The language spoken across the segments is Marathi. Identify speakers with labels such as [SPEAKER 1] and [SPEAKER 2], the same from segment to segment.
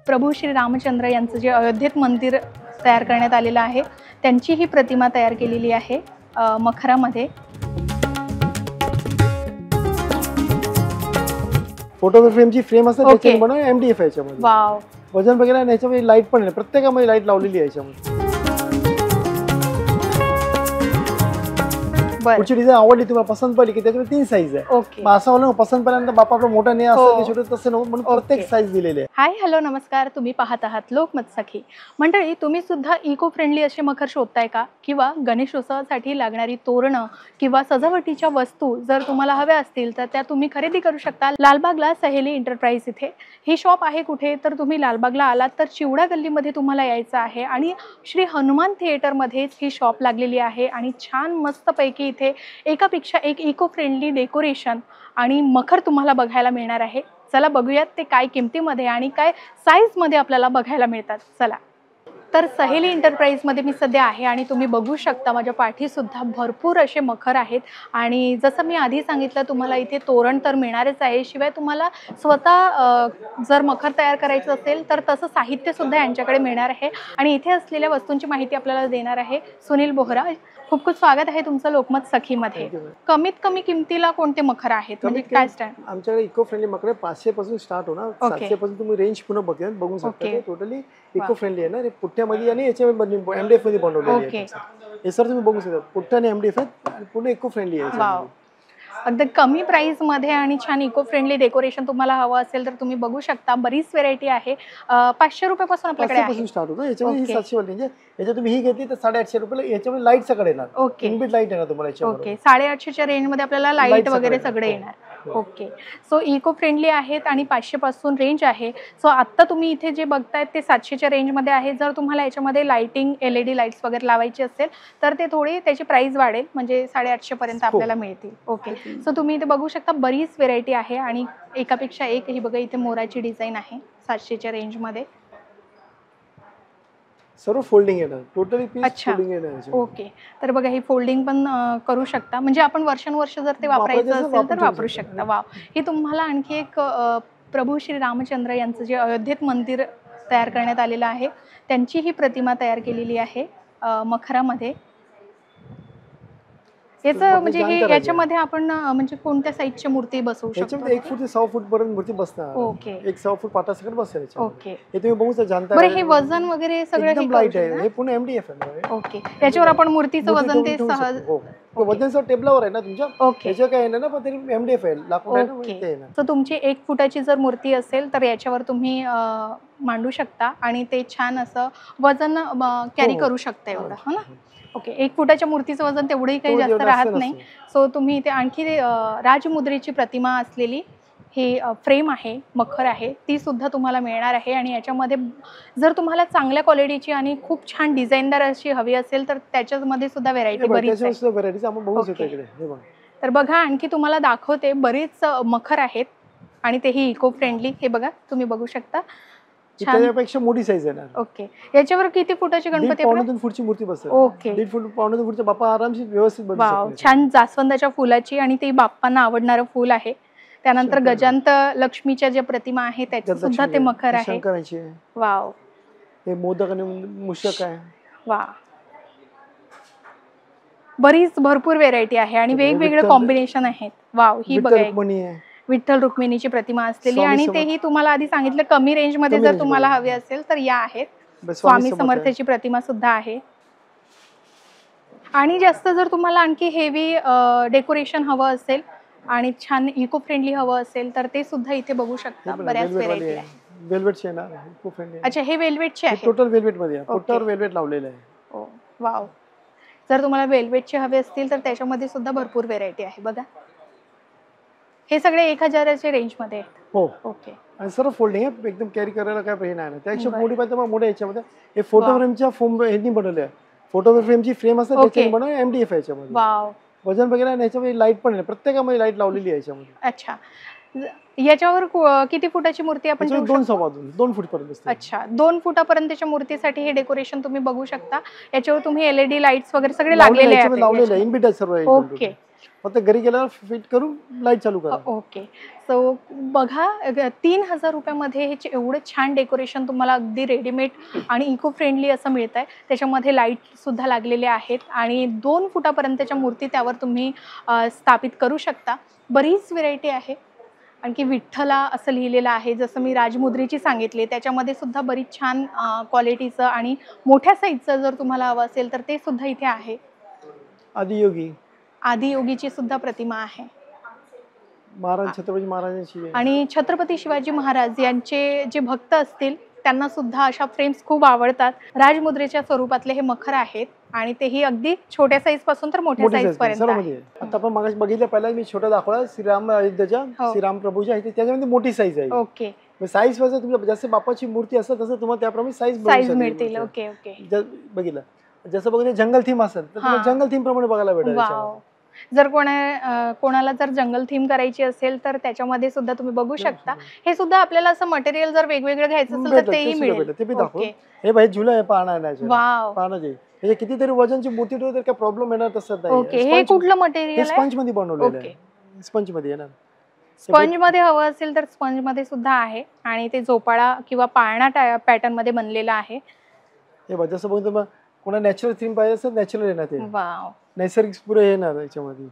[SPEAKER 1] प्रभू श्री रामचंद्र यांचं जे अयोध्येत मंदिर तयार करण्यात आलेलं आहे त्यांची ही प्रतिमा तयार केलेली आहे मखरामध्ये।
[SPEAKER 2] फोटो फ्रेमची फ्रेम असते त्याच्याने बनवून MDF याच्यामध्ये। वाव, वजन वगैरे आणि याच्यामध्ये लाईट पण आहे, प्रत्येकामध्ये लाईट लावलेली आहे याच्यामध्ये। पुढची डिझाइन आवडली तुम्हाला, पसंत पडली की त्याच्यामध्ये 3 साइज आहे। मग असं होलं पसंत पडल्यानंतर बापा आपला मोठा नाही असं छोटे तसे नको म्हणून प्रत्येक साइज दिलेले आहे।
[SPEAKER 1] हाय हॅलो नमस्कार, तुम्ही पाहत आहात लोकमत सखी। मंडळी, तुम्ही सुद्धा इको फ्रेंडली असे मखर शोधताय का? किंवा गणेशोत्सवासाठी लागणारी तोरणं किंवा सजावटीच्या वस्तू जर तुम्हाला हव्या असतील तर त्या तुम्ही खरेदी करू शकता लालबागला सहेली एंटरप्राइज इथे। ही शॉप आहे कुठे तर तुम्ही लालबागला आलात तर चिवडा गल्लीमध्ये तुम्हाला यायचं आहे आणि श्री हनुमान थिएटरमध्येच ही शॉप लागलेली आहे आणि छान मस्तपैकी इथे एकापेक्षा एक इको फ्रेंडली डेकोरेशन आणि मखर तुम्हाला बघायला मिळणार आहे। चला बघूयात ते काय किमतीमध्ये आणि काय साईज मध्ये आपल्याला बघायला मिळतात। चला तर सहेली एंटरप्राइज मध्ये मी सध्या आहे आणि तुम्ही बघू शकता माझ्या पाठी सुद्धा भरपूर असे मखर आहेत आणि जसं मी आधी सांगितलं तुम्हाला इथे तोरण तर मिळणारच आहे, शिवाय तुम्हाला स्वतः जर मखर तयार करायचं असेल तर तसं साहित्य सुद्धा यांच्याकडे मिळणार आहे आणि इथे असलेल्या वस्तूंची माहिती आपल्याला देणार आहे सुनील बोहरा। खूप खूप स्वागत आहे तुमचं लोकमत सखीमध्ये। कमीत कमी किमतीला कोणते मखर आहेत, म्हणजे काय स्टँड?
[SPEAKER 2] आमच्याकडे इको फ्रेंडली मखर 500 पासून स्टार्ट होणार, 700 पासून तुम्ही रेंज पुन्हा बघू शकता। टोटली इको फ्रेंडली आहे ना, हे पुठ्ठ्यामध्ये आणि याच्यामध्ये MDF मध्ये बनवलेले आहे। हे सर तुम्ही बघू शकता, पुठ्ठा आणि MDF आहे, पूर्ण इको फ्रेंडली आहे।
[SPEAKER 1] अगदी कमी प्राइस मध्ये आणि छान इको फ्रेंडली डेकोरेशन तुम्हाला हवं असेल तर तुम्ही बघू शकता बरीच व्हेरायटी आहे। 500 रुपयापासून आपल्याकडे आहे,
[SPEAKER 2] स्टार्ट होतं। याच्यामध्ये 700 वाली म्हणजे याच्यात तुम्ही ही घेतली तर 850 रुपयाला याच्यामध्ये लाईट सगळे येणार। इनबिल्ट लाईट येणार तुम्हाला याच्यामध्ये।
[SPEAKER 1] 850 च्या रेंज मध्ये आपल्याला लाईट वगैरे सगळे येणार। ओके, सो इको फ्रेंडली आहेत आणि 500 पासून रेंज आहे। सो आता तुम्ही इथे जे बघतायत ते 700 च्या रेंज मध्ये आहे। जर तुम्हाला याच्यामध्ये लाइटिंग LED लाईट्स वगैरे लावायची असेल तर ते थोडी त्याची प्राइस वाढेल, म्हणजे 850 पर्यंत आपल्याला मिळतील। ओके, सो तुम्ही इथे बघू शकता बरीच व्हेरायटी आहे आणि एकापेक्षा एक ही बघा इथे मोराची डिझाइन आहे 700 च्या रेंज मध्ये।
[SPEAKER 2] सर्व फोल्डिंग येणार, टोटली पीस फोल्डिंग येणार।
[SPEAKER 1] ओके, तर बघा ही फोल्डिंग पण करू शकता, म्हणजे आपण वर्षानुवर्ष जर ते वापरायचं असेल तर वापरू शकता। वाव, ही तुम्हाला आणखी एक प्रभू श्री रामचंद्र यांचं जे अयोध्येत मंदिर तयार करण्यात आलेलं आहे त्यांची ही प्रतिमा तयार केलेली आहे मखरामध्ये। याचं म्हणजे हे याच्यामध्ये आपण म्हणजे कोणत्या साइजची मूर्ती बसवू शकतो?
[SPEAKER 2] 1 फूट ते 6 फूट पर्यंत मूर्ती बसणार। ओके, 1 6 फूट पाटासकट बसेल याच्यात।
[SPEAKER 1] ओके,
[SPEAKER 2] हे तुम्ही बघू शकता जानता।
[SPEAKER 1] बरं, हे वजन वगैरे सगळं
[SPEAKER 2] एकदम लाईट आहे, हे पूर्ण MDF आहे।
[SPEAKER 1] ओके, याच्यावर आपण मूर्तीचं वजन ते सहज
[SPEAKER 2] वजन सर टेबलावर आहे ना तुमच्या। याच्या काय आहे ना, पण तरी MDF आहे, लाकूड आहे ना ते आहे ना।
[SPEAKER 1] तर तुमची 1 फुटाची जर मूर्ती असेल तर याच्यावर तुम्ही मांडू शकता आणि ते छान असं वजन कॅरी करू शकता एवढं, हो ना? ओके, 1 फुटाच्या मूर्तीचं वजन तेवढंही काही जास्त राहत नाही। सो तुम्ही इथे आणखी राजमुद्रेची प्रतिमा असलेली ही फ्रेम आहे, मखर आहे, ती सुद्धा तुम्हाला मिळणार आहे आणि याच्यामध्ये जर तुम्हाला चांगल्या क्वालिटीची आणि खूप छान डिझाईनदार अशी हवी असेल तर त्याच्यामध्ये सुद्धा व्हेरायटी बरीच आहे। तर बघा आणखी तुम्हाला दाखवते, बरेच मखर आहेत आणि तेही इको फ्रेंडली। हे बघा तुम्ही बघू शकता,
[SPEAKER 2] त्याच्यापेक्षा मोठी साईज आहे।
[SPEAKER 1] ओके, याच्यावर किती फुटाची गणपती?
[SPEAKER 2] 1.5 फूटची मूर्ती बसेल। ओके, 1.5 फूट 1.5 फूटचा बाप्पा आरामशीर व्यवस्थित बसू शकतो।
[SPEAKER 1] छान जास्वंदाच्या फुलाची आणि ते बाप्पांना आवडणारं फूल आहे। त्यानंतर गजांत लक्ष्मीच्या ज्या प्रतिमा आहे त्याची सुद्धा ते मखर आहे। वाव,
[SPEAKER 2] हे मोदक आणि मूषक आहे।
[SPEAKER 1] वा, बरीच भरपूर व्हेरायटी आहे आणि वेगवेगळे कॉम्बिनेशन आहेत। वाव, ही बघा विठ्ठल रुक्मिणीची प्रतिमा असलेली आणि तेही तुम्हाला आधी सांगितलं कमी रेंज मध्ये जर तुम्हाला हवी असेल तर या आहेत। स्वामी समर्थाची प्रतिमा सुद्धा आहे आणि जास्त जर तुम्हाला आणखी हेवी डेकोरेशन हवं असेल आणि छान इको फ्रेंडली हवं असेल तर ते सुद्धा इथे बघू शकता, बऱ्याच व्हेरायटी आहे।
[SPEAKER 2] वेल्वेटचे ना, इको फ्रेंडली।
[SPEAKER 1] अच्छा, हे वेल्वेटचे आहे,
[SPEAKER 2] टोटल वेल्वेट मध्ये आहे, पोटावर वेल्वेट लावलेलं आहे।
[SPEAKER 1] वाव, जर तुम्हाला वेल्वेटचे हवे असतील तर त्याच्यामध्ये सुद्धा भरपूर व्हेरायटी आहे। बघा हे सगळे 1000च्या रेंज मध्ये आहेत।
[SPEAKER 2] हो, ओके, आणि सर्व फोल्डिंग आहे, एकदम कॅरी करायला काय प्रश्न नाही। त्यापेक्षा मोठी पाहिजे मग मोठ्या याच्यामध्ये हे फोटो फ्रेमच्या फोम ह्यांनी बनवले आहे। फोटो फ्रेमची फ्रेम असते त्याच्याने बनवले MDF याच्यामध्ये। वाव, वजन वगैरे आणि याच्यामध्ये लाईट पण आहे, प्रत्येकामध्ये लाईट लावलेली आहे याच्यामध्ये। अच्छा,
[SPEAKER 1] याच्यावर किती फुटाची मूर्ती आपण?
[SPEAKER 2] 2 फूट पर्यंत।
[SPEAKER 1] अच्छा, 2 फुटापर्यंतच्या मूर्तीसाठी हे डेकोरेशन तुम्ही बघू शकता। याच्यावर तुम्ही LED लाईट्स वगैरे सगळे लागलेले आहेत।
[SPEAKER 2] इनबिल्ट सर्व।
[SPEAKER 1] ओके,
[SPEAKER 2] फक्त घरी गेल्यावर फिट करून लाईट चालू करा.
[SPEAKER 1] ओके. सो बघा 3000 रुपयामध्ये हे एवढं छान डेकोरेशन तुम्हाला अगदी रेडीमेड आणि इको फ्रेंडली असं मिळत आहे. त्याच्यामध्ये लाईट सुद्धा लागलेले आहेत आणि 2 फुटापर्यंतच्या मूर्ती त्यावर तुम्ही स्थापित करू शकता. बरीच व्हेरायटी आहे. आणखी विठ्ठला असं लिहिलेलं आहे, जसं मी राजमुद्रीची सांगितली. त्याच्यामध्ये सुद्धा बरीच छान क्वालिटीचं आणि मोठ्या साईजचं जर तुम्हाला हवं असेल तर ते सुद्धा इथे आहे.
[SPEAKER 2] आदियोगी
[SPEAKER 1] आदियोगीची सुद्धा प्रतिमा आहे.
[SPEAKER 2] महाराज छत्रपती महाराजांची
[SPEAKER 1] आणि छत्रपती शिवाजी महाराज यांचे जे भक्त असतील त्यांना सुद्धा अशा फ्रेम्स खूप आवडतात. राजमुद्रेच्या स्वरूपातले हे मखर आहेत आणि तेही अगदी छोट्या साईज पासून तर मोठ्या साईज पर्यंत.
[SPEAKER 2] आता आपण मागाशी बघितलं, पहिला मी छोटा दाखवला श्रीराम अयोध्येच्या श्रीराम प्रभूच्या आहे, त्याच्यामध्ये मोठी साईज आहे.
[SPEAKER 1] ओके.
[SPEAKER 2] साईज वाईज तुमच्या जसे बापाची मूर्ती असतात तसं तुम्हाला त्याप्रमाणे
[SPEAKER 1] साईज मिळतील. Okay okay.
[SPEAKER 2] बघितलं जसं बघितलं जंगल थीम असेल तर तुम्हाला जंगल थीम प्रमाणे बघायला भेटेल.
[SPEAKER 1] जर कोणाला जर जंगल थीम करायची असेल तर त्याच्यामध्ये सुद्धा तुम्ही बघू शकता. हे सुद्धा आपल्याला असं मटेरियल जर वेगवेगळं घ्यायचं असेल तर तेही मिळेल.
[SPEAKER 2] ते बी दाखव. हे भाई झुला आहे पाहणार हे कितीतरी वजनची मूर्ती ठेवली तर काय प्रॉब्लेम येणार तसं नाही.
[SPEAKER 1] ओके. हे कुठलं मटेरियल आहे?
[SPEAKER 2] स्पंज मध्ये बनवलेलं आहे. स्पंज मध्ये येणार.
[SPEAKER 1] स्पंज मध्ये हवं असेल तर स्पंज मध्ये सुद्धा आहे आणि ते झोपाळा किंवा पाळणा पॅटर्न मध्ये बनलेलं आहे.
[SPEAKER 2] हे बघ जसं बघतो कोणा नॅचरल थीम पाहिजे असेल नॅचरल येणार ते.
[SPEAKER 1] वाव.
[SPEAKER 2] नैसर्गिक पुरे येणार याच्यामध्ये.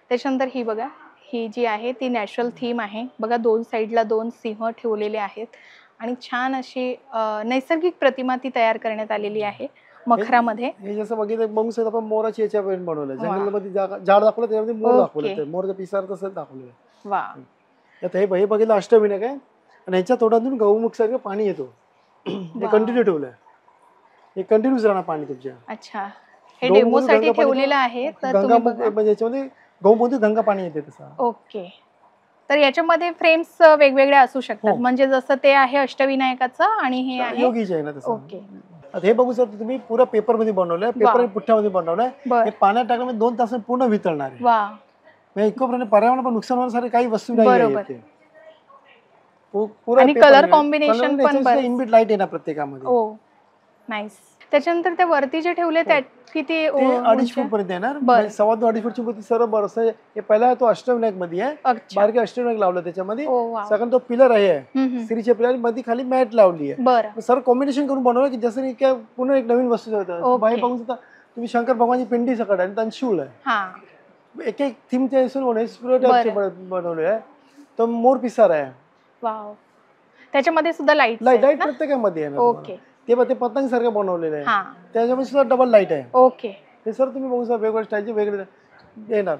[SPEAKER 1] त्याच्यानंतर ही बघा, ही जी आहे ती नॅचरल थीम आहे. बघा 2 साईडला 2 सिंह ठेवलेले आहेत आणि छान अशी नैसर्गिक प्रतिमा ती तयार करण्यात आलेली आहे मखरामध्ये.
[SPEAKER 2] हे जसं बघितलं बघू शकतो आपण मोराची याच्यावर बनवलं. जंगलामध्ये झाड दाखवलं त्याच्यामध्ये मोर दाखवलं. मोरचा पिसार तसंच दाखवलं.
[SPEAKER 1] वा.
[SPEAKER 2] आता हे बघितलं अष्टविनायक आहे आणि ह्याच्या तोंडातून गौमुख सारखं पाणी येतो. हे कंटिन्यू ठेवलंय. हे कंटिन्यूच राहणार पाणी तुमच्या.
[SPEAKER 1] अच्छा. हे डेमो साठी ठेवलेलं आहे तर तुम्ही बघा
[SPEAKER 2] म्हणजे याच्यामध्ये गौमूत्र गंगा पाणी येते तसं.
[SPEAKER 1] ओके. तर याच्यामध्ये फ्रेम्स वेगवेगळ्या असू शकतात. म्हणजे जसं ते आहे अष्टविनायकाचं आणि हे आहे
[SPEAKER 2] योगीचे आहे ना तसं.
[SPEAKER 1] ओके.
[SPEAKER 2] आता हे बघू शकता तुम्ही पुरा पेपर मध्ये बनवलंय. पेपर पुठ्ठ्यामध्ये बनवलंय. हे पाण्यात टाकल्यामुळे 2 तासात पूर्ण वितळणार आहे.
[SPEAKER 1] वा.
[SPEAKER 2] म्हणजे इको पर्यावरण पण नुकसान होण्यासारखी काही वस्तू नाही आहे.
[SPEAKER 1] आणि कलर कॉम्बिनेशन पण
[SPEAKER 2] इनबिट लाईट येणार प्रत्येकामध्ये.
[SPEAKER 1] ओ नाईस. त्याच्यानंतर ते वरती जे ठेवले त्या किती
[SPEAKER 2] 2.5 फूट पर्यंत येणार. 2.5 फूटची मूर्ती सर्व बरस. हे पहिला तो अष्टविनायक मध्ये आहे. बारके अष्टविनायक लावलं त्याच्यामध्ये. सगळं तो पिलर आहे स्त्रीच्या पिलर मध्ये खाली मॅट लावली आहे. सर्व कॉम्बिनेशन करून बनवलं की जसं की पूर्ण एक नवीन वस्तू होतं. बाहेर बघून सुद्धा तुम्ही शंकर भगवानची पिंडी सकट आहे आणि शिवल आहे. एक एक थीमच्या बनवले आहे. तो मोर पिसार आहे.
[SPEAKER 1] वाव. त्याच्यामध्ये सुद्धा लाईट
[SPEAKER 2] प्रत्येकामध्ये आहे. ओके. ते पतंग सारखं बनवलेलं आहे. त्याच्यामध्ये सुद्धा डबल लाईट आहे.
[SPEAKER 1] ओके.
[SPEAKER 2] हे सर तुम्ही बघू शकता वेगवेगळ्या स्टाईलचे वेगळे येणार.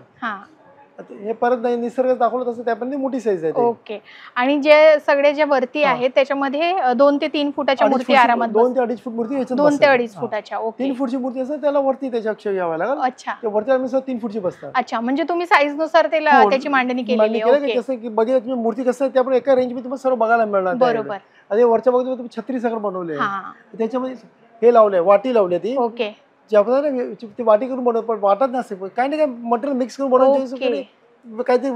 [SPEAKER 2] हे परत निसर्ग दाखवलं तसं त्यापर्यंत मोठी साईज आहे.
[SPEAKER 1] ओके. आणि जे सगळे जे वरती आहेत त्याच्यामध्ये 2 ते 3 फुटाच्या मूर्ती आरामात.
[SPEAKER 2] 2 ते 2.5 फूट मूर्ती
[SPEAKER 1] 2 ते 2.5 फुटाच्या. ओके.
[SPEAKER 2] 3 फूटची मूर्ती असेल त्याला वरती त्याच्या अक्षर घ्यावा लागेल.
[SPEAKER 1] अच्छा.
[SPEAKER 2] वरती आम्ही 3 फूटची बसतात.
[SPEAKER 1] अच्छा. म्हणजे तुम्ही साईज नुसार त्याची मांडणी केलेली आहे.
[SPEAKER 2] जसं की बघितलं तुम्ही मूर्ती कसं आहे त्यामुळे एका रेंज मध्ये तुम्हाला सर्व बघायला मिळणार.
[SPEAKER 1] बरोबर.
[SPEAKER 2] आणि वरच्या बाजूला तुम्ही छत्री सगळं बनवले. त्याच्यामध्ये हे लावलंय वाटी लावली ती.
[SPEAKER 1] ओके.
[SPEAKER 2] जे आपण ती वाटी करून बनवतो पण वाटत नसते काही ना काही मटेरियल मिक्स करून बनवतो काहीतरी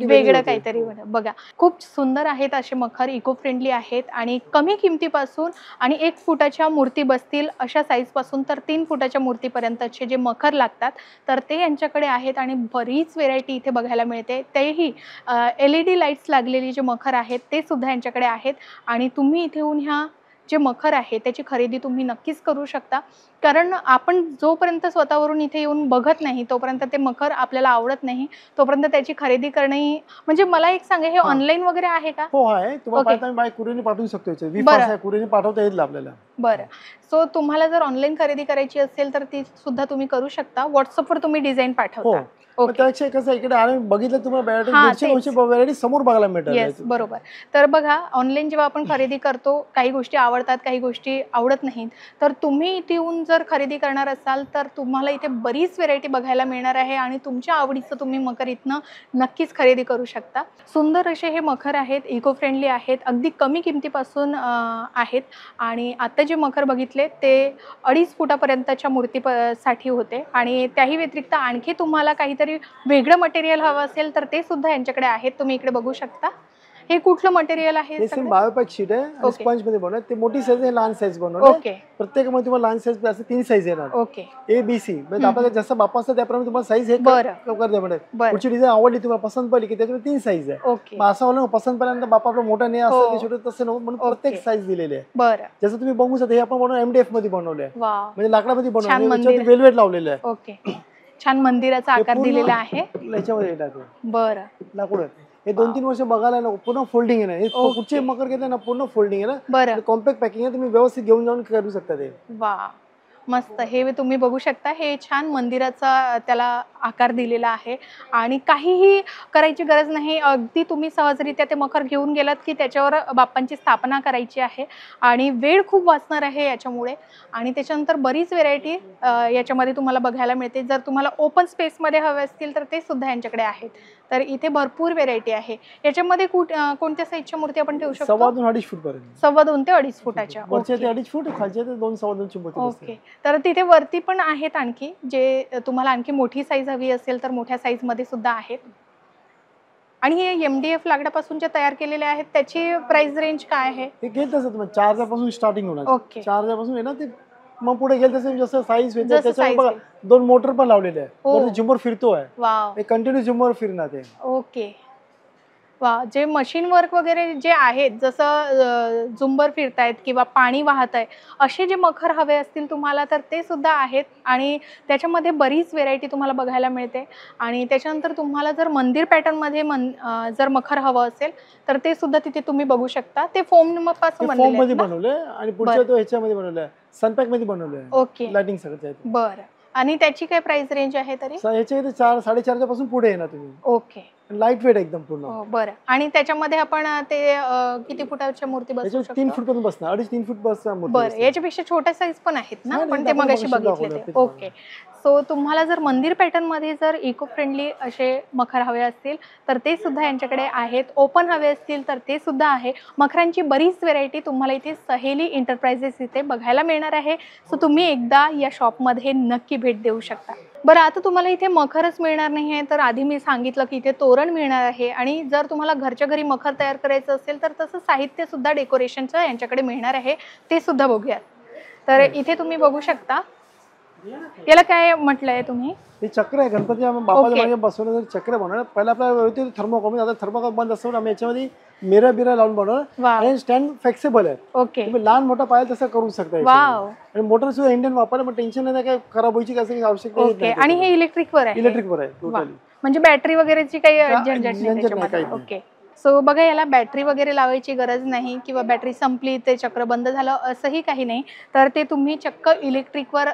[SPEAKER 1] वेगळं काहीतरी. बघा खूप सुंदर आहेत असे मखर. इको फ्रेंडली आहेत आणि कमी किमतीपासून आणि 1 फुटाच्या मूर्ती बसतील अशा साईज पासून तर 3 फुटाच्या मूर्तीपर्यंतचे जे मखर लागतात तर ते यांच्याकडे आहेत आणि बरीच व्हेरायटी इथे बघायला मिळते. तेही LED लाईट्स लागलेली जे मखर आहेत ते सुद्धा यांच्याकडे आहेत आणि तुम्ही इथे येऊन ह्या जे मखर आहे त्याची खरेदी तुम्ही नक्कीच करू शकता. कारण आपण जोपर्यंत स्वतःवरून इथे येऊन बघत नाही तोपर्यंत ते मखर आपल्याला आवडत नाही. तोपर्यंत त्याची खरेदी करणं म्हणजे मला एक सांगा हे ऑनलाईन वगैरे आहे का?
[SPEAKER 2] हो आहे. तुम्हाला कुरिअरने पाठवू शकतो. कुरिअरने पाठवता येईल आपल्याला.
[SPEAKER 1] बरं. सो तुम्हाला जर ऑनलाईन खरेदी करायची असेल तर ती सुद्धा तुम्ही करू शकता. व्हॉट्सअपवर तुम्ही डिझाईन पाठवता.
[SPEAKER 2] त्यापेक्षा कसं इकडे आम्ही बघितलं तुम्हाला समोर बघायला मिळतात.
[SPEAKER 1] बरोबर. तर बघा ऑनलाईन जेव्हा आपण खरेदी करतो काही गोष्टी आवडतात काही गोष्टी आवडत नाहीत. तर तुम्ही इथे येऊन जर खरेदी करणार असाल तर तुम्हाला इथे बरीच व्हेरायटी बघायला मिळणार आहे आणि तुमच्या आवडीचं तुम्ही मखर इथनं नक्कीच खरेदी करू शकता. सुंदर असे हे मखर आहेत. इको फ्रेंडली आहेत. अगदी कमी किमतीपासून आहेत आणि आता जे मखर बघितले ते 2.5 फुटापर्यंतच्या मूर्तीसाठी होते आणि त्याही व्यतिरिक्त आणखी तुम्हाला काहीतरी वेगळं मटेरियल हवं असेल तर ते सुद्धा यांच्याकडे आहेत. तुम्ही इकडे बघू शकता. हे कुठलं मटेरियल आहे?
[SPEAKER 2] हे सेम बायोपॅक शीट आहे आणि स्पंज मध्ये बनवलं. ते मोठी साईज आहे, लहान साईज बनवलं.
[SPEAKER 1] ओके.
[SPEAKER 2] प्रत्येकामध्ये तुम्हाला लहान साईज असं 3 साईज येणार.
[SPEAKER 1] ओके.
[SPEAKER 2] ए बी सी म्हणजे आपल्याला जसं बापा असतं त्याप्रमाणे तुम्हाला साईज हे कर द्या म्हणजे पुढची डिझाईन आवडली तुम्हाला पसंत पडली की त्याच्यामध्ये 3 साईज आहे. मग असं वाटलं पसंत पडल्यानंतर बापा आपला मोठा नाही असं की छोटं तसं नव्हतं म्हणून प्रत्येक साईज दिलेली आहे.
[SPEAKER 1] बरं.
[SPEAKER 2] जसं तुम्ही बघू शकता हे आपण बनवलं MDF मध्ये बनवलं आहे. म्हणजे लाकडामध्ये बनवलं आहे, वेल्वेट लावलेलं आहे.
[SPEAKER 1] ओके. छान मंदिराचा आकार दिलेला आहे
[SPEAKER 2] याच्यामध्ये टाकलं.
[SPEAKER 1] बरं.
[SPEAKER 2] लाकूड हे 2-3 वर्ष बघायला ना पूर्ण फोल्डिंग आहे ना. कुठचे मकर घेतले ना पूर्ण फोल्डिंग आहे ना.
[SPEAKER 1] बरं.
[SPEAKER 2] कॉम्पॅक्ट पॅकिंग आहे, तुम्ही व्यवस्थित घेऊन जाऊन करू शकता ते.
[SPEAKER 1] वा मस्त. हे तुम्ही बघू शकता, हे छान मंदिराचा त्याला आकार दिलेला आहे आणि काहीही करायची गरज नाही. अगदी तुम्ही सहजरित्या ते मखर घेऊन गेलात की त्याच्यावर बाप्पांची स्थापना करायची आहे आणि वेळ खूप वाचणार आहे याच्यामुळे. आणि त्याच्यानंतर बरीच व्हेरायटी याच्यामध्ये तुम्हाला बघायला मिळते. जर तुम्हाला ओपन स्पेसमध्ये हवे असतील तर ते सुद्धा यांच्याकडे आहेत. तर इथे भरपूर व्हेरायटी आहे. याच्यामध्ये कोणत्या साईजच्या मूर्ती आपण ठेवू शकतो?
[SPEAKER 2] 2.5-2.5 फूट पर्यंत.
[SPEAKER 1] 2.5 ते 2.5 फुटाच्या.
[SPEAKER 2] वरचे ते 2.5 फूट, खालचे ते 2-2.25 फूट.
[SPEAKER 1] ओके. तर तिथे वरती पण आहेत आणखी, जे तुम्हाला आणखी मोठी साईज हवी असेल तर मोठ्या साईज मध्ये सुद्धा आहेत. आणि हे MDF लाकडापासून जे तयार केलेले आहेत त्याची प्राइस रेंज काय आहे?
[SPEAKER 2] ते घेत असत मग 4,000 पासून स्टार्टिंग होणार.
[SPEAKER 1] ओके.
[SPEAKER 2] 4,000 पासून आहे ना ते. मग पुढे गेल तसं जसं साईज होते त्याच्यावर बघा 2 मोटर पण लावलेले आहे. वरती झुमर फिरतोय.
[SPEAKER 1] वाव.
[SPEAKER 2] हे कंटिन्यू झुमर फिरणार ते.
[SPEAKER 1] ओके. वा. जे मशीन वर्क वगैरे जे आहेत, जसं झुंबर फिरतायत किंवा पाणी वाहत आहे, असे जे मखर हवे असतील तुम्हाला तर ते सुद्धा आहेत. आणि त्याच्यामध्ये बरीच व्हेरायटी तुम्हाला बघायला मिळते. आणि त्याच्यानंतर तुम्हाला जर मंदिर पॅटर्नमध्ये जर मखर हवं असेल तर ते सुद्धा तिथे तुम्ही बघू शकता. ते फोम पासून
[SPEAKER 2] बनवलंय आणि पुढच्या तो ह्याच्यामध्ये बनवलंय, सनपॅक मध्ये बनवलंय.
[SPEAKER 1] ओके.
[SPEAKER 2] लाइटिंग सगळं.
[SPEAKER 1] बरं. आणि त्याची काय प्राइस रेंज आहे तरी?
[SPEAKER 2] ह्याच्या 4-4.5 पासून पुढे येणार तुम्ही.
[SPEAKER 1] ओके.
[SPEAKER 2] लाईट वेट एकदम पूर्ण.
[SPEAKER 1] बरं. आणि त्याच्यामध्ये आपण ते किती फुटाच्या मूर्ती बसवू शकतो?
[SPEAKER 2] 3 फूट पर्यंत बसणार. 2.5-3 फूट बसणार मूर्ती.
[SPEAKER 1] बरं. याच्यापेक्षा छोट्या साईज पण आहेत ना? पण ते मगाशी बघितले ते. ओके. सो तुम्हाला जर मंदिर पॅटर्न मध्ये जर इको फ्रेंडली असे मखर हवे असतील तर ते सुद्धा यांच्याकडे आहेत. ओपन हवे असतील तर ते सुद्धा आहे. मखरांची बरीच व्हेरायटी तुम्हाला इथे सहेली एंटरप्राइजेस इथे बघायला मिळणार आहे. सो तुम्ही एकदा या शॉपमध्ये नक्की भेट देऊ शकता. बरं, आता तुम्हाला इथे मखरच मिळणार नाही आहे तर आधी मी सांगितलं की इथे तोरण मिळणार आहे. आणि जर तुम्हाला घरच्या घरी मखर तयार करायचं असेल तर तसं साहित्य सुद्धा डेकोरेशनचं यांच्याकडे मिळणार आहे. ते सुद्धा बघूयात. तर इथे तुम्ही बघू शकता. याला काय म्हटलंय तुम्ही?
[SPEAKER 2] हे चक्र आहे. गणपती बाप्पाच्या मागे बसवलं चक्र बनवलं. पहिला आपल्याला थर्मोकॉल, आता थर्मोकॉल बंद असतो आम्ही याच्यामध्ये मिरर बिरर लावून बनवलं. आणि स्टँड फ्लेक्सिबल आहे.
[SPEAKER 1] ओके.
[SPEAKER 2] तुम्ही लहान मोठा पाहिजे तसं करू शकता. आणि मोटर सुद्धा इंडियन वापरलं, मग टेन्शन नाही, काय खराब व्हायची काही आवश्यकता नाही.
[SPEAKER 1] आणि हे इलेक्ट्रिकवर आहे?
[SPEAKER 2] इलेक्ट्रिकवर आहे टोटली.
[SPEAKER 1] म्हणजे बॅटरी वगैरेची काही झंझट नाही. ओके. सो बघा, याला बॅटरी वगैरे लावायची गरज नाही किंवा बॅटरी संपली ते चक्र बंद झालं असंही काही नाही. तर ते तुम्ही चक्क इलेक्ट्रिकवर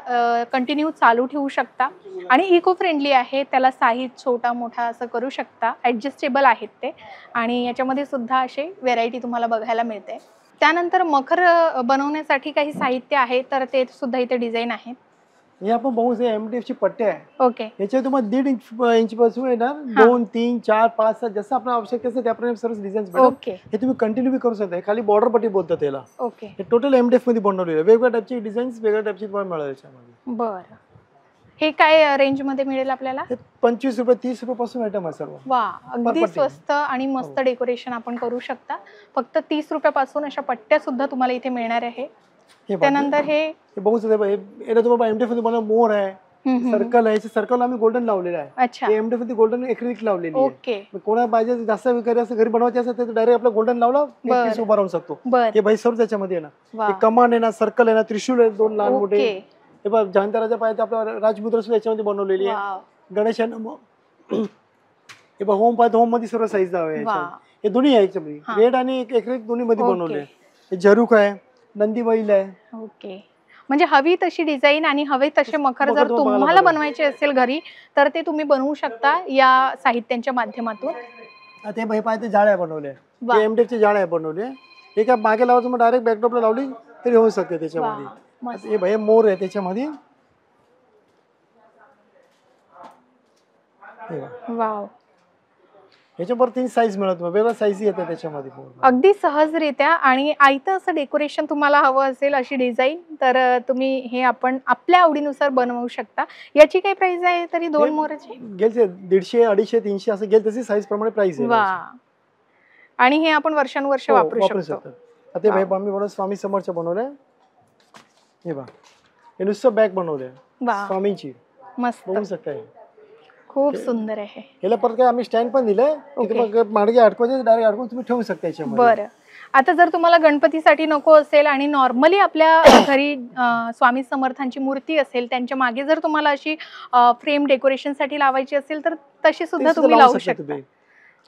[SPEAKER 1] कंटिन्यू चालू ठेवू शकता. आणि इको फ्रेंडली आहे. त्याला साईज छोटा मोठा असं करू शकता. ॲडजस्टेबल आहेत ते. आणि याच्यामध्ये सुद्धा असे व्हेरायटी तुम्हाला बघायला मिळते. त्यानंतर मखर बनवण्यासाठी काही साहित्य आहे तर ते सुद्धा इथे डिझाईन आहे.
[SPEAKER 2] हे आपण बघू शकतो MDF ची पट्टे आहे.
[SPEAKER 1] ओके.
[SPEAKER 2] याच्यावर तुम्हाला 1.5 इंच पासून येणार 2, 3, 4, 5, 6 जसं आपल्याला आवश्यक असेल त्याप्रमाणे सर्व डिझाईन भेटतात.
[SPEAKER 1] ओके.
[SPEAKER 2] हे तुम्ही कंटिन्यू करू शकता. खाली बॉर्डर पट्टी बोलतात त्याला.
[SPEAKER 1] ओके.
[SPEAKER 2] हे टोटल MDF मध्ये बनवलेलं आहे. वेगवेगळ्या टाईपची डिझाईन्स वेगवेगळ्या टाईपची तुम्हाला मिळेल याच्यामध्ये.
[SPEAKER 1] बरं. हे काय रेंज मध्ये मिळेल आपल्याला?
[SPEAKER 2] 25 रुपये 30 रुपये पासून आयटम आहे सर्व.
[SPEAKER 1] वा, अगदी स्वस्त आणि मस्त डेकोरेशन आपण करू शकता. फक्त 30 रुपयापासून अशा पट्ट्या सुद्धा तुम्हाला इथे मिळणार आहे. त्यानंतर हे
[SPEAKER 2] बघू शकता. हे तुम्हाला MDF मध्ये बनवलं मोर आहे, सर्कल आहे. सर्कल आम्ही गोल्डन लावलेलं आहे.
[SPEAKER 1] अच्छा.
[SPEAKER 2] MDF मध्ये गोल्डन एक्रिलिक लावलेली आहे.
[SPEAKER 1] ओके.
[SPEAKER 2] कोणा पाहिजे जास्त विकारी असं घरी बनवायचे असेल तर डायरेक्ट आपलं गोल्डन लावलं पीस उभा राहू शकतो. हे भाई सर्व त्याच्यामध्ये आहे ना. हे कमान आहे ना, सर्कल आहे ना, त्रिशूल आहे 2 लहान मोठे. हे बघ, जयंतराजा पाहिजे आपला राजमुद्रा सुद्धा याच्यामध्ये बनवलेली आहे. गणेश हे बघ, होम पाहिजे होम मध्ये सर्व साईज आहे. हे दोन्ही आहे याच्यामध्ये. रेड आणि एक्रिलिक दोन्ही मध्ये बनवले. हे झरुक आहे, नंदी बैल आहे.
[SPEAKER 1] ओके. म्हणजे हवी तशी डिझाईन आणि हवे तसे मखर जर तुम्हाला बनवायचे असेल घरी तर ते तुम्ही बनवू शकता या साहित्यांच्या माध्यमातून.
[SPEAKER 2] ते भाई पाहिजे जाळ्या बनवल्या. MDF चे जाळ्या बनवले. हे काय मागे लावायचं मग डायरेक्ट बॅकड्रॉपला लावली तरी होऊ शकते त्याच्यामध्ये. हे भाई मोर आहे त्याच्यामध्ये.
[SPEAKER 1] वाव.
[SPEAKER 2] याच्यावर 3 साईज मिळत, वेगवेगळ्या साईज येतात त्याच्यामध्ये.
[SPEAKER 1] अगदी सहजरित्या. आणि आयतं असं डेकोरेशन तुम्हाला हवं असेल अशी डिझाईन तर तुम्ही हे आपण आपल्या आवडीनुसार बनवू शकता. याची काय प्राइस आहे तरी 2 मोराची?
[SPEAKER 2] गेल 150, 250, 300 असं गेल तशी साईज प्रमाणे प्राइस आहे.
[SPEAKER 1] वा. आणि हे आपण वर्षानुवर्ष वापरू शकतो.
[SPEAKER 2] आता भाई आम्ही बनवलं स्वामी समर्थच्या बनवलंय. हे बघा, हे नुसतं बॅग बनवलंय स्वामींची.
[SPEAKER 1] मस्त,
[SPEAKER 2] बघू शकताय,
[SPEAKER 1] खूप सुंदर आहे.
[SPEAKER 2] याला परत काय आम्ही स्टँड पण दिलंय, माडगे अडकवायचे, डायरेक्ट अडकवून तुम्ही ठेवू शकता याच्यामध्ये.
[SPEAKER 1] बरं, आता जर तुम्हाला गणपतीसाठी नको असेल आणि नॉर्मली आपल्या घरी स्वामी समर्थांची मूर्ती असेल, त्यांच्या मागे जर तुम्हाला अशी फ्रेम डेकोरेशन साठी लावायची असेल तर तशी सुद्धा तुम्ही लावू शकता.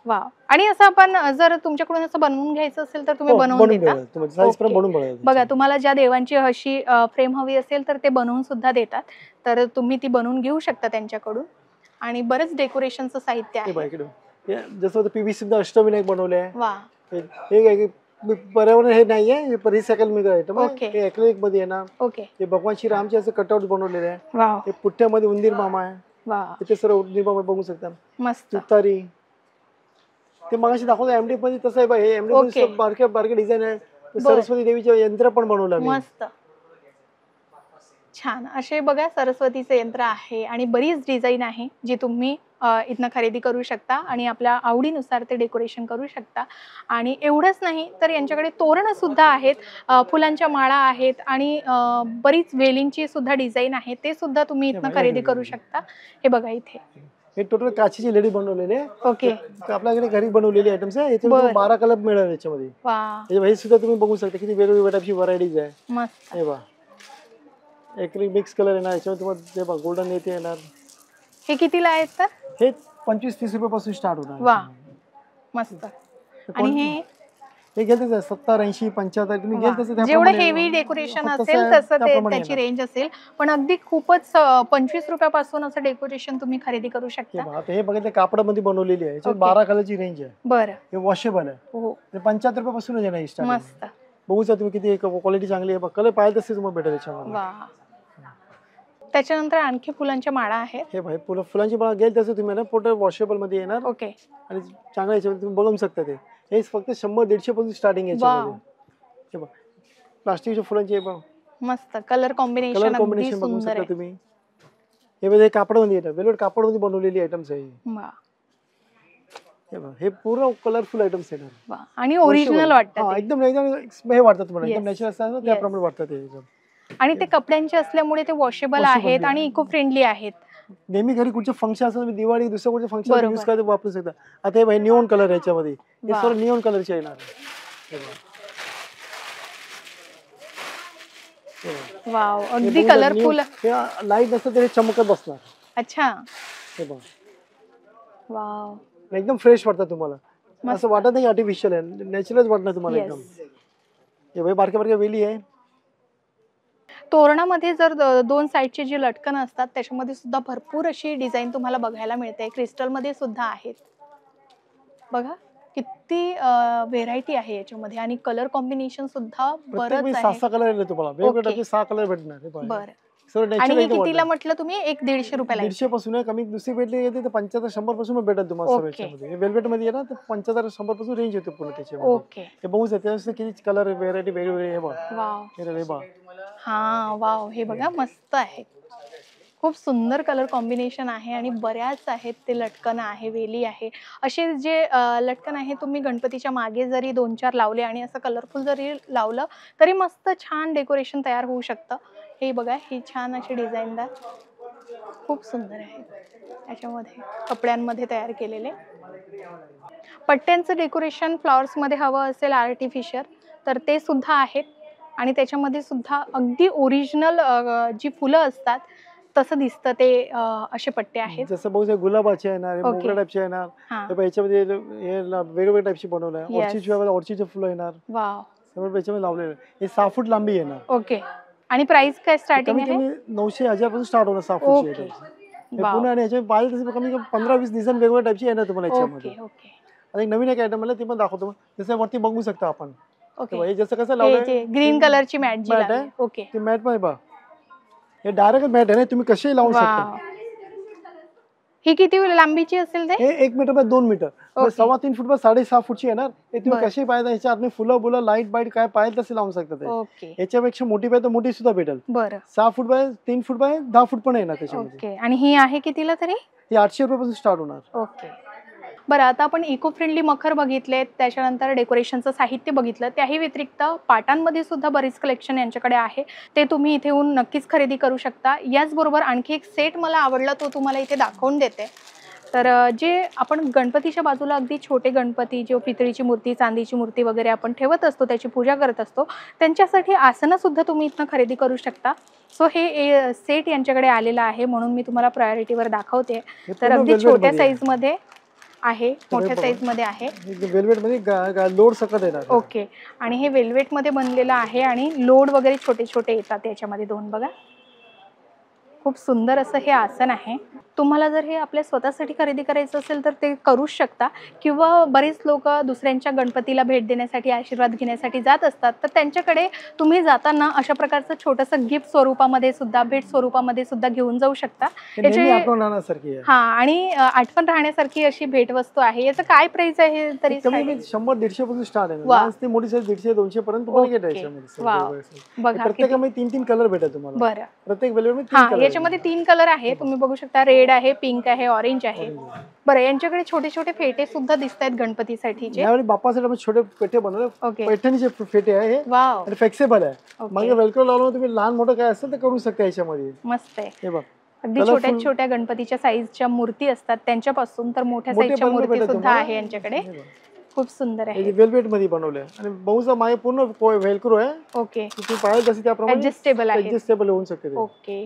[SPEAKER 1] वा, आणि असं आपण जर तुमच्याकडून असं बनवून घ्यायचं असेल तर तुम्ही बनवून देता. बघा, तुम्हाला ज्या देवांची अशी फ्रेम हवी असेल तर ते बनवून सुद्धा देतात, तर तुम्ही ती बनवून घेऊ शकता त्यांच्याकडून. आणि बरेच डेकोरेशनचं साहित्य आहे.
[SPEAKER 2] जसं पीव्हीसी अष्टविनायक बनवले आहे.
[SPEAKER 1] वा,
[SPEAKER 2] हे पर्यावरण हे नाहीये, रिसायकल मध्ये एक्रिलिक मध्ये येणार. हे भगवान श्रीरामचे असे कटआउट बनवलेले आहे. हे पुठ्ठ्यामध्ये उंदीर मामा आहे, ते सर्व उंदीर मामा बघू शकता.
[SPEAKER 1] मस्त.
[SPEAKER 2] तुतारी ते मगाशी दाखवलं एमडी मध्ये तसं आहे. हे एमडी मध्ये बारके बारके डिझाईन आहे. सरस्वती देवीचे यंत्र पण बनवलं.
[SPEAKER 1] मस्त, छान असे बघा सरस्वतीचे यंत्र आहे आणि बरीच डिझाईन आहे जी तुम्ही इथनं खरेदी करू शकता आणि आपल्या आवडीनुसार ते डेकोरेशन करू शकता. आणि एवढंच नाही तर यांच्याकडे तोरणं सुद्धा आहेत, फुलांच्या माळा आहेत आणि बरीच वेलींची सुद्धा डिझाईन आहे, ते सुद्धा तुम्ही इथनं खरेदी करू शकता. हे बघा, इथे
[SPEAKER 2] हे टोटल काचेची लेडी बनवलेले. आपल्याकडे घरी बनवलेली आयटम्स आहे. याच्यामध्ये 12 कलर मिळेल याच्यामध्ये. हे सुद्धा तुम्ही बघू शकता किती वेगवेगळ्या टाईपची व्हरायटीज आहे.
[SPEAKER 1] मस्त.
[SPEAKER 2] हे बघा, एक्रिलिक मिक्स कलर येणार याच्यामध्ये तुम्हाला. हे बघा, गोल्डन येते येणार.
[SPEAKER 1] हे कितीला आहेत तर?
[SPEAKER 2] हे 25-30 रुपये पासून स्टार्ट होणार.
[SPEAKER 1] वा, मस्त. आणि हे
[SPEAKER 2] गेलं 70-80 75 तुम्ही गेल तसं
[SPEAKER 1] जेवढं हेवी डेकोरेशन असेल तसं ते त्याची रेंज असेल, पण अगदी खूपच 25 रुपयापासून असं डेकोरेशन तुम्ही खरेदी करू शकता.
[SPEAKER 2] हे बघा, कापडामध्ये बनवलेली आहे. 12 कलरची रेंज आहे.
[SPEAKER 1] बरं,
[SPEAKER 2] हे वॉशेबल आहे. 75 रुपयापासून येणार स्टार्ट.
[SPEAKER 1] मस्त.
[SPEAKER 2] बघू शकता तुम्ही किती क्वालिटी चांगली आहे. कलर पाहिजे तसे तुम्हाला भेटेल याच्यामध्ये.
[SPEAKER 1] त्याच्यानंतर आणखी फुलांच्या माळा आहेत.
[SPEAKER 2] हे भाई फुलांची माळा गेल तसं तुम्ही ना पोर्टर वॉशेबल मध्ये येणार. आणि चांगल्या याच्यामध्ये तुम्ही बनवू शकता. ते हे फक्त 100-150 पासून स्टार्टिंग याच्यामध्ये. हे बघा, प्लास्टिकच्या फुलांची
[SPEAKER 1] मस्त कलर कॉम्बिनेशन
[SPEAKER 2] बघू शकता तुम्ही. हे बघा, कापडामध्ये येतात, वेलवेट कापडामध्ये बनवलेली आयटम्स आहे. हे बघा, हे पूर्ण कलरफुल आयटम्स येणार
[SPEAKER 1] आणि ओरिजिनल वाटतात.
[SPEAKER 2] एकदम हे वाटतात तुम्हाला, एकदम नॅचरल असतात त्याप्रमाणे वाटतात ते.
[SPEAKER 1] आणि ते कपड्यांचे असल्यामुळे ते वॉशेबल आहेत आणि इको फ्रेंडली आहेत.
[SPEAKER 2] नेहमी घरी कुठचे फंक्शन असेल, दिवाळी दुसरं कुठचे फंक्शन यूज करायचं वापरू शकता. आता हे भाई निऑन कलर याच्यामध्ये, हे सर्व निऑन कलरचे येणार.
[SPEAKER 1] वाव, अगदी कलरफुल.
[SPEAKER 2] लाईट नसतं तरी चमकत बसणार.
[SPEAKER 1] अच्छा,
[SPEAKER 2] हे बघा,
[SPEAKER 1] वाव,
[SPEAKER 2] एकदम फ्रेश वाटतं तुम्हाला. असं वाटत नाही आर्टिफिशियल आहे, नॅचरलच वाटणार तुम्हाला एकदम. हे भाई बारक्या बारक्या वेली आहे.
[SPEAKER 1] तोरणामध्ये जर 2 साईडचे जे लटकन असतात त्याच्यामध्ये सुद्धा भरपूर अशी डिझाईन तुम्हाला बघायला मिळते. क्रिस्टल मध्ये सुद्धा आहेत. बघा किती व्हेरायटी आहे याच्यामध्ये आणि कलर कॉम्बिनेशन सुद्धा बरंच आहे.
[SPEAKER 2] 6 कलर आहे तुम्हाला, वेगवेगळे 6 कलर भेटणार.
[SPEAKER 1] बरं, आणि हे कितीला म्हटलं तुम्ही? 150 रुपयाला.
[SPEAKER 2] 150 पासून कमी दुसरी भेटली येते तर 75-100 पासून भेटेल तुम्हाला. वेलवेट मध्ये ना तर 75-100 पासून रेंज येते पूर्ण त्याच्यामध्ये. हे बघू शकता किती कलर व्हेरायटी वेगवेगळे. हे बघा,
[SPEAKER 1] हा, वाव, हे बघा, मस्त आहे. खूप सुंदर कलर कॉम्बिनेशन आहे आणि बऱ्याच आहेत. ते लटकन आहे, वेली आहे. असे जे लटकन आहे तुम्ही गणपतीच्या मागे जरी 2-4 लावले आणि असं कलरफुल जरी लावलं तरी मस्त छान डेकोरेशन तयार होऊ शकतं. हे बघा, ही छान अशी डिझाईनदार, खूप सुंदर आहे. याच्यामध्ये कपड्यांमध्ये तयार केलेले पट्ट्यांचं डेकोरेशन फ्लॉवर्स मध्ये हवं असेल आर्टिफिशियल तर ते सुद्धा आहेत. आणि त्याच्यामध्ये सुद्धा अगदी ओरिजिनल जी फुलं असतात तसं दिसतं ते असे पट्टे आहेत.
[SPEAKER 2] जसं बघू गुलाबाचे येणार, मोगरा टाईपचे येणार. याच्यामध्ये वेगवेगळ्या टाईपची बनवलं आहे. ऑर्चिडचे फुलं येणार.
[SPEAKER 1] वाव,
[SPEAKER 2] सर्व याच्यामध्ये लावलेलं. हे 6 फूट लांबी येणार.
[SPEAKER 1] ओके, आणि प्राइस काय स्टार्टिंग आहे?
[SPEAKER 2] 900-1000 पासून स्टार्ट होणार 6 फूटची. पुन्हा आणि याच्या पाहिजे तसे कमी 15-20 डिझाईन वेगवेगळ्या टाईपची येणार तुम्हाला याच्यामध्ये. आता एक नवीन एक आयटम मला ते पण दाखवतो. जसं वरती बघू शकता आपण.
[SPEAKER 1] ओके,
[SPEAKER 2] जसं कसं लावलंय
[SPEAKER 1] ग्रीन कलरची मॅट जी आहे. ओके,
[SPEAKER 2] ती मॅट पण बघा, हे डायरेक्ट मॅट आहे ना, तुम्ही कशी लावू शकता.
[SPEAKER 1] ही किती लांबीची असेल? ते
[SPEAKER 2] 1 metre by 2 metre, 3.25 foot by 6.5 फूटची येणार. हे तुम्ही कशी पाहिजे ह्याच्या आत फुलं बुलं लाईट बाईट काय पाहिजे तसे लावू शकता. याच्यापेक्षा मोठी पाहिजे तर मोठी सुद्धा भेटेल. 6 फूट बाय 3 फूट बाय 10 फूट पण येणार त्याच्यामध्ये.
[SPEAKER 1] आणि ही आहे कितीला तरी?
[SPEAKER 2] ती 800 रुपयापासून स्टार्ट होणार.
[SPEAKER 1] ओके, बरं, आता आपण इको फ्रेंडली मखर बघितले, त्याच्यानंतर डेकोरेशनचं साहित्य बघितलं, त्याही व्यतिरिक्त पाटांमध्ये सुद्धा बरीच कलेक्शन यांच्याकडे आहे, ते तुम्ही इथे येऊन नक्कीच खरेदी करू शकता. याचबरोबर आणखी एक सेट मला आवडला, तो तुम्हाला इथे दाखवून देते. तर जे आपण गणपतीच्या बाजूला अगदी छोटे गणपती, जो पितळीची मूर्ती, चांदीची मूर्ती वगैरे आपण ठेवत असतो, त्याची पूजा करत असतो, त्यांच्यासाठी आसनं सुद्धा तुम्ही इथनं खरेदी करू शकता. सो हे सेट यांच्याकडे आलेला आहे, म्हणून मी तुम्हाला प्रायोरिटीवर दाखवते. तर अगदी छोट्या साईजमध्ये आहे, मोठ्या साईजमध्ये आहे.
[SPEAKER 2] वेल्वेटमध्ये लोड सकट येणार.
[SPEAKER 1] ओके. आणि हे वेल्वेटमध्ये बनलेलं आहे आणि लोड वगैरे छोटे छोटे येतात याच्यामध्ये 2 बघा. खूप सुंदर असं हे आसन आहे. तुम्हाला जर हे आपल्या स्वतःसाठी खरेदी करायचं असेल तर ते करूच शकता, किंवा बरेच लोक दुसऱ्यांच्या गणपतीला भेट देण्यासाठी, आशीर्वाद घेण्यासाठी जात असतात, तर त्यांच्याकडे तुम्ही जाताना अशा प्रकारचं छोटंसं गिफ्ट स्वरूपामध्ये सुद्धा, भेट स्वरूपामध्ये सुद्धा घेऊन जाऊ शकता. हा, आणि आठवण राहण्यासारखी अशी भेटवस्तू आहे. याचं काय प्राइस आहे तरी?
[SPEAKER 2] 100-150 पासून स्टार्ट आहे. लहान ते मोठी साईज 150-200 पर्यंत तुम्हाला
[SPEAKER 1] बघा,
[SPEAKER 2] प्रत्येकामध्ये 3-3 कलर भेटतात तुम्हाला.
[SPEAKER 1] बरं,
[SPEAKER 2] प्रत्येक वेल्वेटमध्ये 3 कलर.
[SPEAKER 1] याच्यामध्ये 3 कलर आहे, तुम्ही बघू शकता. रेड आहे, पिंक आहे, ऑरेंज आहे. बरं, यांच्याकडे छोटे छोटे फेटे सुद्धा दिसत आहेत गणपतीसाठीचे.
[SPEAKER 2] यावेळी बाप्पासाठी छोटे पेटे बनवले, पैठणीचे फेटे आहे आणि फ्लेक्सिबल आहे. मग वेलक्रो लावून तुम्ही लहान मोठं काय असेल ते करू शकता याच्यामध्ये.
[SPEAKER 1] मस्त आहे.
[SPEAKER 2] हे बघ,
[SPEAKER 1] अगदी छोट्या छोट्या गणपतीच्या साईजच्या मूर्ती असतात त्यांच्यापासून तर मोठ्या साईजच्या मूर्ती सुद्धा आहे यांच्याकडे. खूप सुंदर आहे.
[SPEAKER 2] वेल्वेट मध्ये बनवले आणि बहुसा मागे पूर्ण वेलक्रो आहे.
[SPEAKER 1] ओके.
[SPEAKER 2] तुम्ही पाहिजे तसे त्याप्रमाणे
[SPEAKER 1] ऍडजस्टेबल आहे.
[SPEAKER 2] ऍडजस्टेबल होऊ शकते.
[SPEAKER 1] ओके.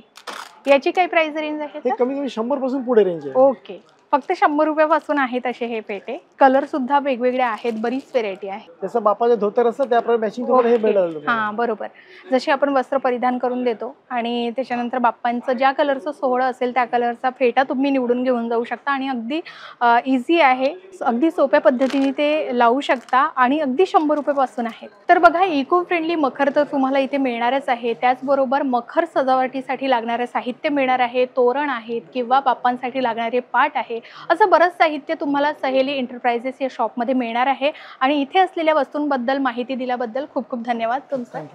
[SPEAKER 1] याची काय प्राइस रेंज आहे?
[SPEAKER 2] हे कमी कमी 100 पासून पुढे रेंज आहे.
[SPEAKER 1] ओके. फक्त 100 रुपयापासून आहेत असे हे पेटे. कलर सुद्धा वेगवेगळे आहेत, बरीच व्हेरायटी आहे.
[SPEAKER 2] जसं बापाचे धोतर असतं त्याप्रमाणे मॅचिंग तुम्हाला हे मिळेल.
[SPEAKER 1] हां, बरोबर. जसे आपण वस्त्र परिधान करून देतो आणि त्याच्यानंतर बाप्पांचं ज्या कलरचं सोहळं असेल त्या कलरचा फेटा तुम्ही निवडून घेऊन जाऊ शकता आणि अगदी इझी आहे, अगदी सोप्या पद्धतीने ते लावू शकता आणि अगदी 100 रुपयापासून आहेत. तर बघा, इको फ्रेंडली मखर तर तुम्हाला इथे मिळणारच आहे. त्याचबरोबर मखर सजावटीसाठी लागणारं साहित्य मिळणार आहे, तोरण आहेत किंवा बाप्पांसाठी लागणारे पाट आहे. असं बरंच साहित्य तुम्हाला सहेली एंटरप्राइजेस या शॉपमध्ये मिळणार आहे. आणि इथे असलेल्या वस्तूंबद्दल माहिती दिल्याबद्दल खूप खूप धन्यवाद तुमचं.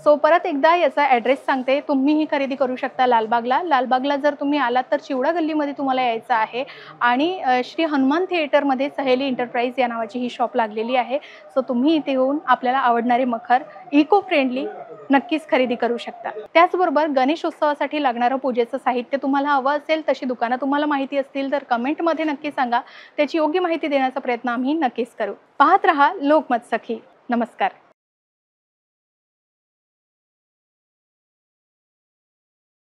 [SPEAKER 1] सो परत एकदा याचा ॲड्रेस सांगते, तुम्हीही खरेदी करू शकता लालबागला. लालबागला जर तुम्ही आलात तर चिवडा गल्लीमध्ये तुम्हाला यायचं आहे आणि श्री हनुमान थिएटरमध्ये सहेली एंटरप्राइज या नावाची ही शॉप लागलेली आहे. सो तुम्ही इथे येऊन आपल्याला आवडणारे मखर इको फ्रेंडली नक्कीच खरेदी करू शकता. त्याचबरोबर गणेशोत्सवासाठी लागणारं पूजेचं साहित्य तुम्हाला हवं असेल, तशी दुकानं तुम्हाला माहिती असतील तर कमेंटमध्ये नक्की सांगा. त्याची योग्य माहिती देण्याचा प्रयत्न आम्ही नक्कीच करू. पाहत रहा लोकमत सखी. नमस्कार.